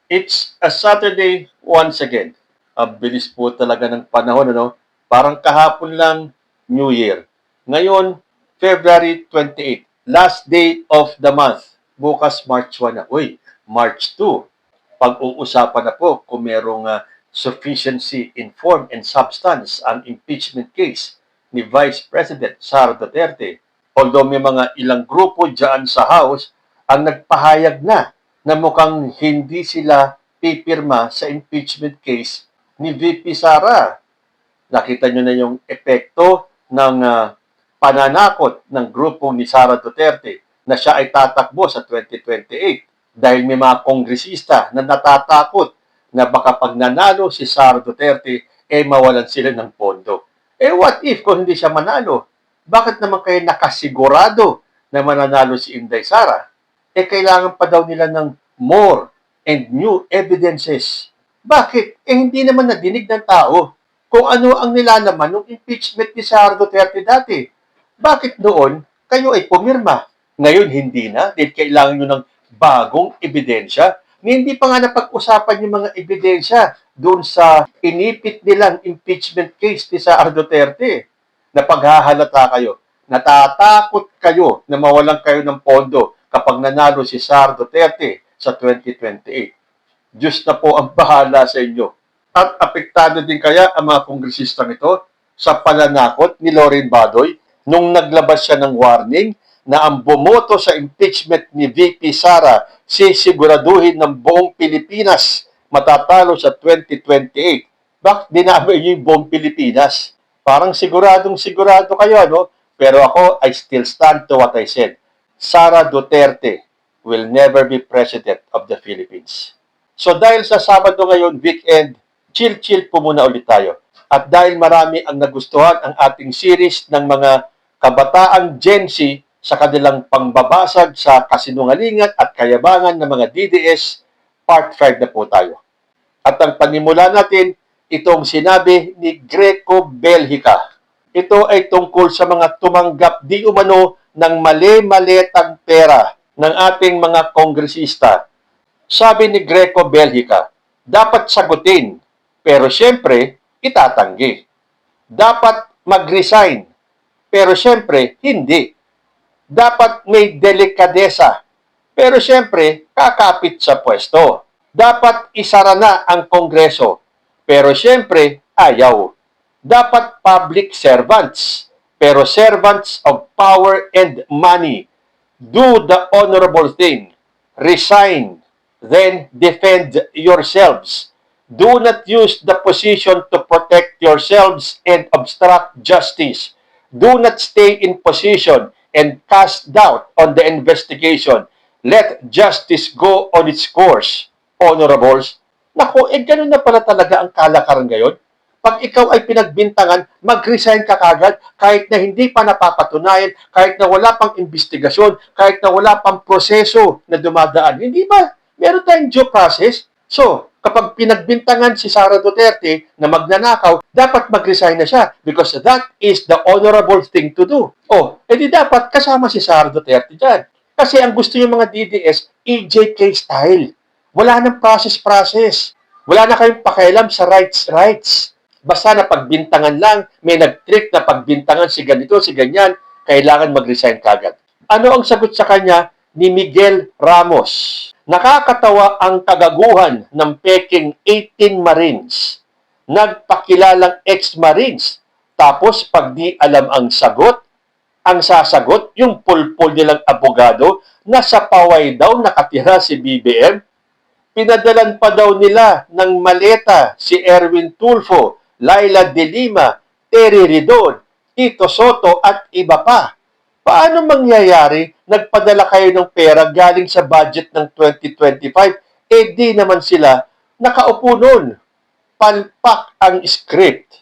It's a Saturday once again. Ang bilis po talaga ng panahon, ano? Parang kahapon lang, New Year. Ngayon, February 28, last day of the month. Bukas, March 1 na. Uy, March 2. Pag-uusapan na po kung merong sufficiency in form and substance ang impeachment case ni Vice President Sara Duterte. Although may mga ilang grupo dyan sa House ang nagpahayag na mukhang hindi sila pipirma sa impeachment case ni VP Sara. Nakita nyo na yung epekto ng pananakot ng grupo ni Sara Duterte na siya ay tatakbo sa 2028 dahil may mga kongresista na natatakot na baka pag nanalo si Sara Duterte, mawalan sila ng pondo. What if kung hindi siya manalo? Bakit naman kayo nakasigurado na mananalo si Inday Sara? Kailangan pa daw nila ng more and new evidences. Bakit? Hindi naman nadinig ng tao kung ano ang nilalaman ng impeachment ni Sara Duterte dati. Bakit noon kayo ay pumirma? Ngayon hindi na, dahil kailangan nyo ng bagong ebidensya. Hindi pa nga napag-usapan yung mga ebidensya doon sa inipit nilang impeachment case ni Sara Duterte. Napaghahalata kayo. Natatakot kayo na mawalan kayo ng pondo kapag nanalo si Sara Duterte sa 2028. Diyos na po ang bahala sa inyo. At apektado din kaya ang mga kongresistang ito sa pananakot ni Lauren Badoy nung naglabas siya ng warning na ang bumoto sa impeachment ni VP Sara sisiguraduhin ng buong Pilipinas matatalo sa 2028. Bakit dinamay niyo yung buong Pilipinas? Parang siguradong sigurado kayo, no? Pero ako, I still stand to what I said. Sara Duterte will never be President of the Philippines. So dahil sa Sabado ngayon, weekend, chill-chill po muna ulit tayo. At dahil marami ang nagustuhan ang ating series ng mga kabataang Gen Z sa kanilang pangbabasag sa kasinungalingan at kayabangan ng mga DDS, part 5 na po tayo. At ang panimula natin, itong sinabi ni Greco Belhica. Ito ay tungkol sa mga tumanggap di umano ng mali-malitang pera ng ating mga kongresista. Sabi ni Greco Belhica, dapat sagutin, pero siyempre, itatanggi. Dapat mag-resign, pero siyempre, hindi. Dapat may delikadesa, pero siyempre, kakapit sa pwesto. Dapat isara na ang Kongreso, pero siyempre, ayaw. Dapat public servants, pero servants of power and money. Do the honorable thing. Resign. Then defend yourselves. Do not use the position to protect yourselves and obstruct justice. Do not stay in position and cast doubt on the investigation. Let justice go on its course. Honorables. Naku, ganun na pala talaga ang kalakaran ngayon. Pag ikaw ay pinagbintangan, mag-resign ka kagad kahit na hindi pa napapatunayan, kahit na wala pang investigasyon, kahit na wala pang proseso na dumadaan. Hindi ba? Meron tayong due process. So, kapag pinagbintangan si Sara Duterte na magnanakaw, dapat mag-resign na siya because that is the honorable thing to do. Edi dapat kasama si Sara Duterte dyan. Kasi ang gusto yung mga DDS, EJK style. Wala nang process. Wala na kayong pakialam sa rights. Basta na pagbintangan lang, may nag-trick na pagbintangan si ganito, si ganyan, kailangan mag-resign kagad. Ano ang sagot sa kanya ni Miguel Ramos? Nakakatawa ang kagaguhan ng peking 18 Marines. Nagpakilalang ex-Marines. Tapos pag di alam ang sagot, ang sasagot yung pulpul nilang abogado na sa paway daw nakatira si BBM. Pinadalan pa daw nila ng maleta si Erwin Tulfo, Laila De Lima, Terry Ridon, Tito Soto at iba pa. Paano mangyayari nagpadala kayo ng pera galing sa budget ng 2025? Di naman sila nakaupo nun. Palpak ang script.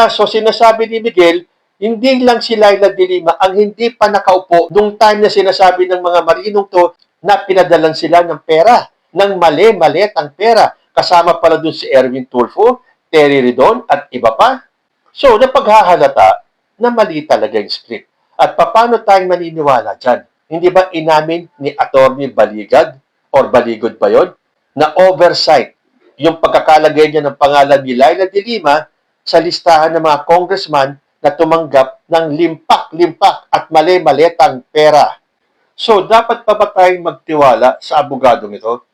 So sinasabi ni Miguel, hindi lang si Laila De Lima ang hindi pa nakaupo nung time na sinasabi ng mga marinong to na pinadalan sila ng pera, ng mali-malitang pera. Kasama pala dun si Erwin Tulfo, Terry Ridon at iba pa. So, napaghahalata na mali talaga yung script. At paano tayong maniniwala dyan? Hindi ba inamin ni Atty. Baligad or Baligod ba yun? na oversight yung pagkakalagay niya ng pangalan ni Laila de Lima sa listahan ng mga congressman na tumanggap ng limpak-limpak at mali-maletang pera. So, dapat pa ba tayong magtiwala sa abogadong ito?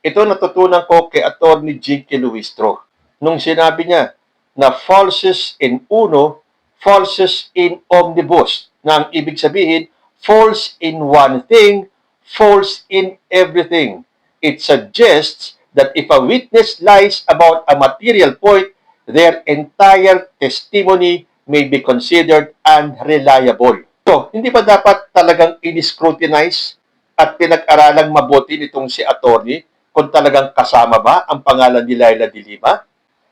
Ito natutunan ko kay Atty. Jinky Luistro nung sinabi niya na falses in uno, falses in omnibus. Na ang ibig sabihin, false in one thing, false in everything. It suggests that if a witness lies about a material point, their entire testimony may be considered unreliable. So, hindi ba dapat talagang in-scrutinize at pinag-aralang mabuti nitong si attorney kung talagang kasama ba ang pangalan ni Laila de Lima?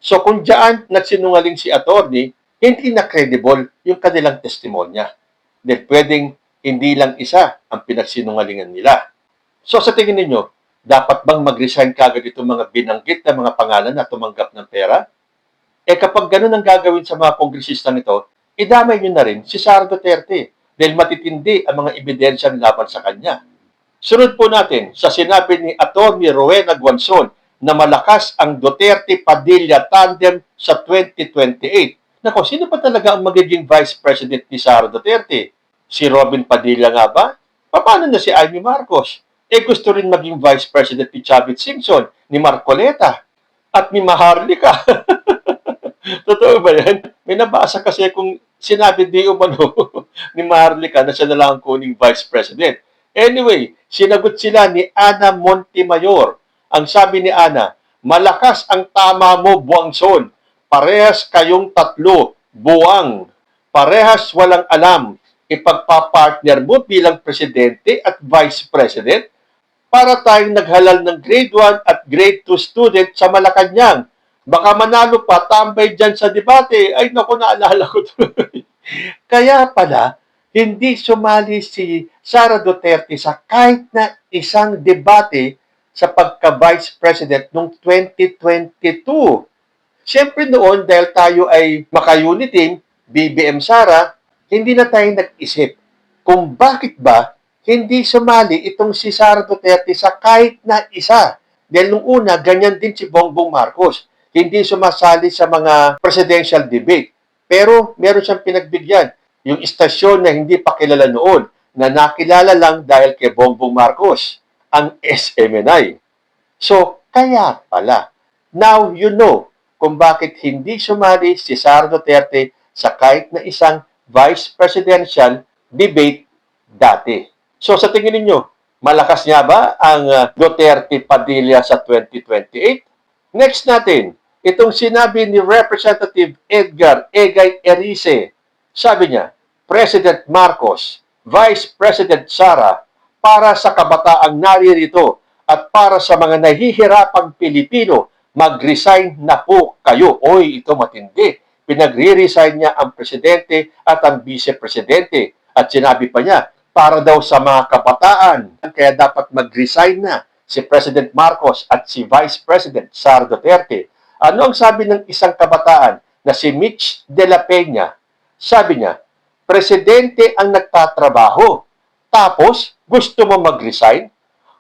So kung diyan nagsinungaling si attorney, hindi na credible yung kanilang testimonya. Dahil pwedeng hindi lang isa ang pinagsinungalingan nila. So sa tingin ninyo, dapat bang mag-resign kagad itong mga binanggit na mga pangalan na tumanggap ng pera? Eh kapag ganun ang gagawin sa mga kongresistang ito, idamay nyo na rin si Sara Duterte dahil matitindi ang mga ebidensyang laban sa kanya. Sunod po natin sa sinabi ni Atty. Rowena Guanzon na malakas ang Duterte-Padilla tandem sa 2028. Nako, sino pa talaga ang magiging Vice President ni Sara Duterte? Si Robin Padilla nga ba? Paano na si Amy Marcos? Eh gusto rin maging Vice President ni Chavit Singson, ni Marcoleta, at ni Maharlika. Totoo ba yan? May nabasa kasi kung sinabi di umano ni Maharlika na siya na lang ang kuning Vice President. Anyway, sinagot sila ni Ana Montemayor. Ang sabi ni Ana, malakas ang tama mo, Buangson. Parehas kayong tatlo, buwang. Parehas walang alam. Ipagpapartner mo bilang presidente at vice president para tayong naghalal ng grade 1 at grade 2 student sa Malacanang. Baka manalo pa, tambay dyan sa debate. Ay, naku, naalala ko tuloy. Kaya pala, hindi sumali si Sara Duterte sa kahit na isang debate sa pagka-Vice President noong 2022. Siyempre noon, dahil tayo ay maka-uniting, BBM Sara, hindi na tayo nag-isip kung bakit ba hindi sumali itong si Sara Duterte sa kahit na isa. Dahil nung una, ganyan din si Bongbong Marcos. Hindi sumasali sa mga presidential debate. Pero meron siyang pinagbigyan. Yung istasyon na hindi pa kilala noon, na nakilala lang dahil kay Bongbong Marcos, ang SMNI. So, kaya pala, now you know kung bakit hindi sumali si Sara Duterte sa kahit na isang vice presidential debate dati. So, sa tingin ninyo, malakas nga ba ang Duterte-Padilla sa 2028? Next natin, itong sinabi ni Representative Edgar Egay Erice. Sabi niya, President Marcos, Vice President Sara, para sa kabataang naririto at para sa mga nahihirapang Pilipino, mag-resign na po kayo. Oy, ito matindi. Pinagre-resign niya ang presidente at ang vice-presidente. At sinabi pa niya, para daw sa mga kabataan, kaya dapat mag-resign na si President Marcos at si Vice President Sara Duterte. Ano ang sabi ng isang kabataan na si Mitch de la Peña? Sabi niya, presidente ang nagtatrabaho, tapos gusto mo mag-resign?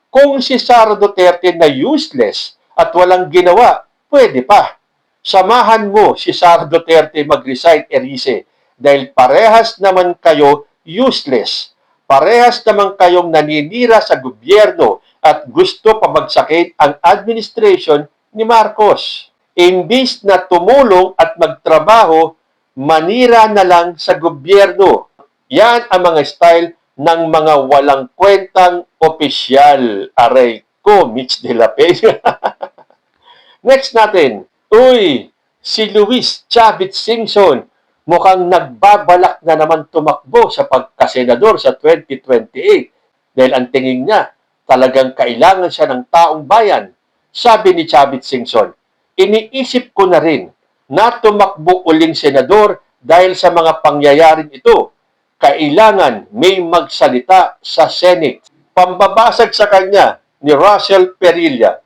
Kung si Sara Duterte na useless at walang ginawa, pwede pa. Samahan mo si Sara Duterte mag-resign, Erice, dahil parehas naman kayo useless. Parehas naman kayong naninira sa gobyerno at gusto pabagsakin ang administration ni Marcos. Imbis na tumulong at magtrabaho, manira na lang sa gobyerno. Yan ang mga style ng mga walang kwentang opisyal. Aray ko, Mitch de la Peña. Next natin, si Luis Chavit Singson mukhang nagbabalak na naman tumakbo sa pagkasenador sa 2028 dahil ang tingin niya talagang kailangan siya ng taong bayan. Sabi ni Chavit Singson, iniisip ko na rin na tumakbo uling senador dahil sa mga pangyayaring ito. Kailangan may magsalita sa Senate. Pambabasag sa kanya ni Russell Perilla,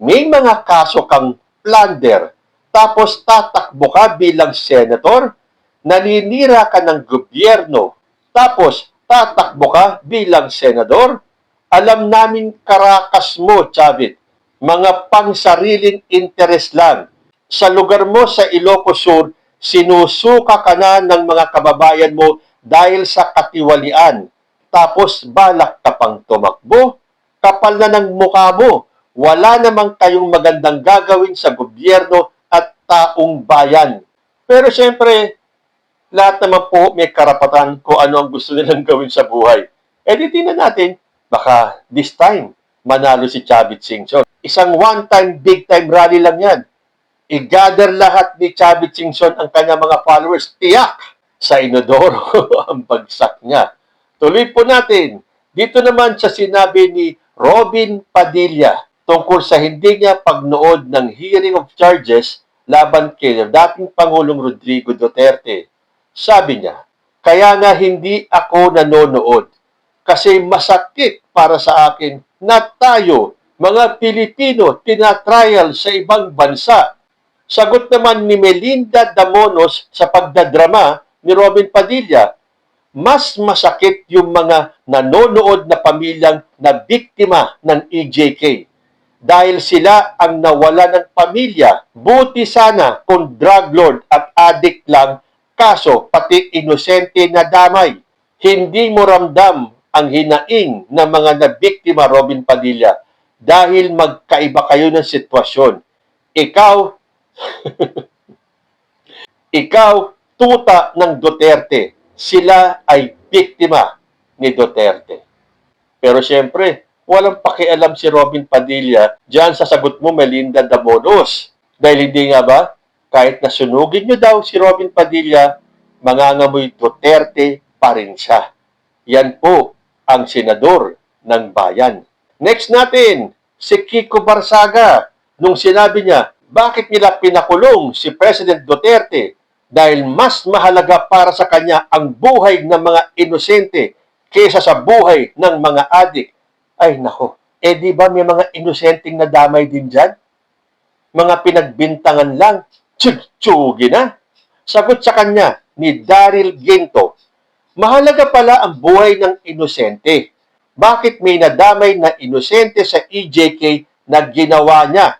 may mga kaso kang plunder, tapos tatakbo ka bilang senator, naninira ka ng gobyerno, tapos tatakbo ka bilang senador. Alam namin karakas mo, Chavit. mga pangsariling interes lang. Sa lugar mo sa Ilocos Sur, sinusuka ka na ng mga kababayan mo dahil sa katiwalian. Tapos balak ka pang tumakbo, kapal na ng mukha mo. Wala namang kayong magandang gagawin sa gobyerno at taong bayan. Pero siyempre, lahat naman po may karapatan kung ano ang gusto nilang gawin sa buhay. di tingnan natin, baka this time, manalo si Chavit Singson. Isang one-time, big-time rally lang yan. I-gather lahat ni Chavit Singson ang kanyang mga followers. Tiyak sa inodoro ang bagsak niya. Tuloy po natin. Dito naman sa sinabi ni Robin Padilla tungkol sa hindi niya pagnood ng hearing of charges laban kay dating Pangulong Rodrigo Duterte. Sabi niya, kaya nga hindi ako nanonood kasi masakit para sa akin na tayo, mga Pilipino, tinatrial sa ibang bansa. Sagot naman ni Melinda Damonos sa pagdadrama ni Robin Padilla, mas masakit yung mga nanonood na pamilyang na biktima ng EJK dahil sila ang nawala ng pamilya. Buti sana kung drug lord at addict lang, kaso pati inosente na damay. Hindi mo ramdam ang hinaing ng mga nabiktima, Robin Padilla, dahil magkaiba kayo ng sitwasyon. Ikaw, tuta ng Duterte. Sila ay biktima ni Duterte. Pero siyempre, walang pakialam si Robin Padilla diyan sa sagot mo, Melinda Damonos. Dahil hindi nga ba, kahit nasunugin nyo daw si Robin Padilla, mangangamoy Duterte pa rin siya. Yan po ang senador ng bayan. Next natin, si Kiko Barsaga. Nung sinabi niya, bakit nila pinakulong si President Duterte? Dahil mas mahalaga para sa kanya ang buhay ng mga inosente kaysa sa buhay ng mga adik. Ay nako, di ba may mga inosenteng nadamay din dyan? Mga pinagbintangan lang, tsugi na. Sagot sa kanya ni Daryl Ginto, mahalaga pala ang buhay ng inosente. Bakit may nadamay na inosente sa EJK na ginawa niya?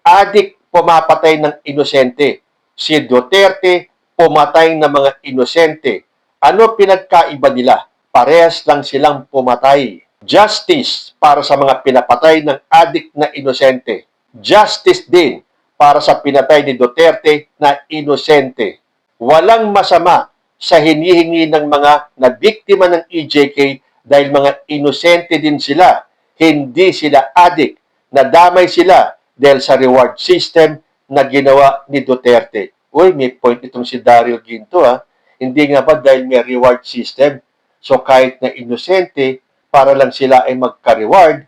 Adik pumapatay ng inosente. Si Duterte pumatay ng mga inosente. Ano pinagkaiba nila? Parehas lang silang pumatay. Justice para sa mga pinapatay ng adik na inosente. Justice din para sa pinatay ni Duterte na inosente. Walang masama sa hinihingi ng mga nabiktima ng EJK dahil mga inosente din sila. Hindi sila adik. Nadamay sila dahil sa reward system na ginawa ni Duterte. Uy, may point itong si Daryl Ginto ha. Hindi nga ba dahil may reward system? So kahit na inosente, para lang sila ay magka-reward,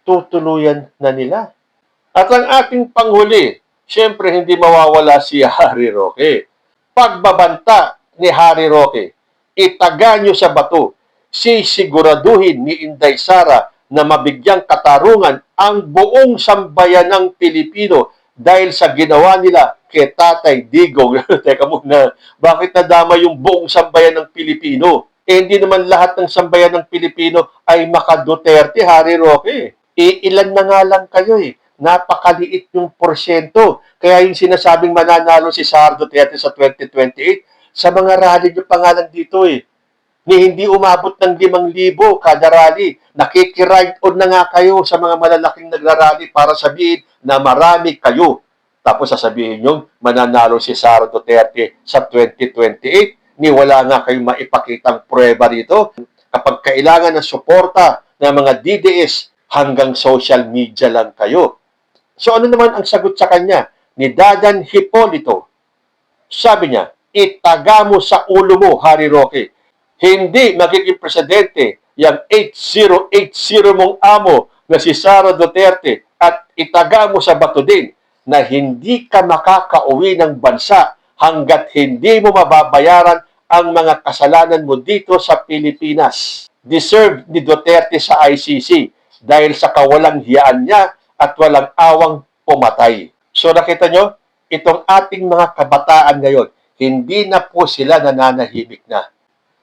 tutuluyan na nila. At ang ating panghuli, siyempre hindi mawawala si Harry Roque. Pagbabanta ni Harry Roque, itaga nyo sa bato, sisiguraduhin ni Inday Sara na mabigyang katarungan ang buong sambayanang Pilipino dahil sa ginawa nila kay Tatay Digong. Teka muna, bakit nadama yung buong sambayan ng Pilipino? Hindi naman lahat ng sambayan ng Pilipino ay maka-Duterte, Harry Roque. Ilan na nga lang kayo eh. Napakaliit yung porsyento. Kaya yung sinasabing mananalo si Sara Duterte sa 2028, sa mga rally nyo pangalan dito eh. Ni hindi umabot ng 5,000 kada rally. Nakikiride on na nga kayo sa mga malalaking nagrarally para sabihin na marami kayo. Tapos sasabihin nyo, mananalo si Sara Duterte sa 2028. Ni wala nga kayong maipakitang prueba dito. Kapag kailangan ng suporta ng mga DDS, hanggang social media lang kayo. So ano naman ang sagot sa kanya ni Dadan Hipolito? Sabi niya, itaga mo sa ulo mo, Harry Roque. Hindi magiging presidente yung 8080 mong amo na si Sara Duterte at itaga mo sa bato din na hindi ka makakauwi ng bansa hanggat hindi mo mababayaran ang mga kasalanan mo dito sa Pilipinas. Deserve ni Duterte sa ICC dahil sa kawalang hiyaan niya at walang awang pumatay. So nakita nyo, itong ating mga kabataan ngayon, hindi na po sila nananahimik na.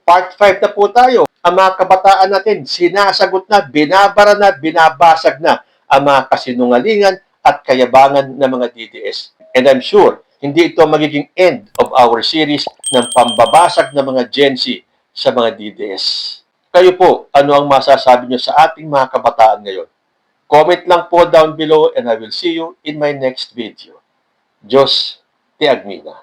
Part 5 na po tayo. Ang mga kabataan natin, sinasagot na, binabara na, binabasag na ang mga kasinungalingan at kayabangan ng mga DDS. And I'm sure, hindi ito magiging end of our series ng pambabasag ng mga Gen Z sa mga DDS. Kayo po, ano ang masasabi nyo sa ating mga kabataan ngayon? Comment lang po down below and I will see you in my next video. Diyos te agmina.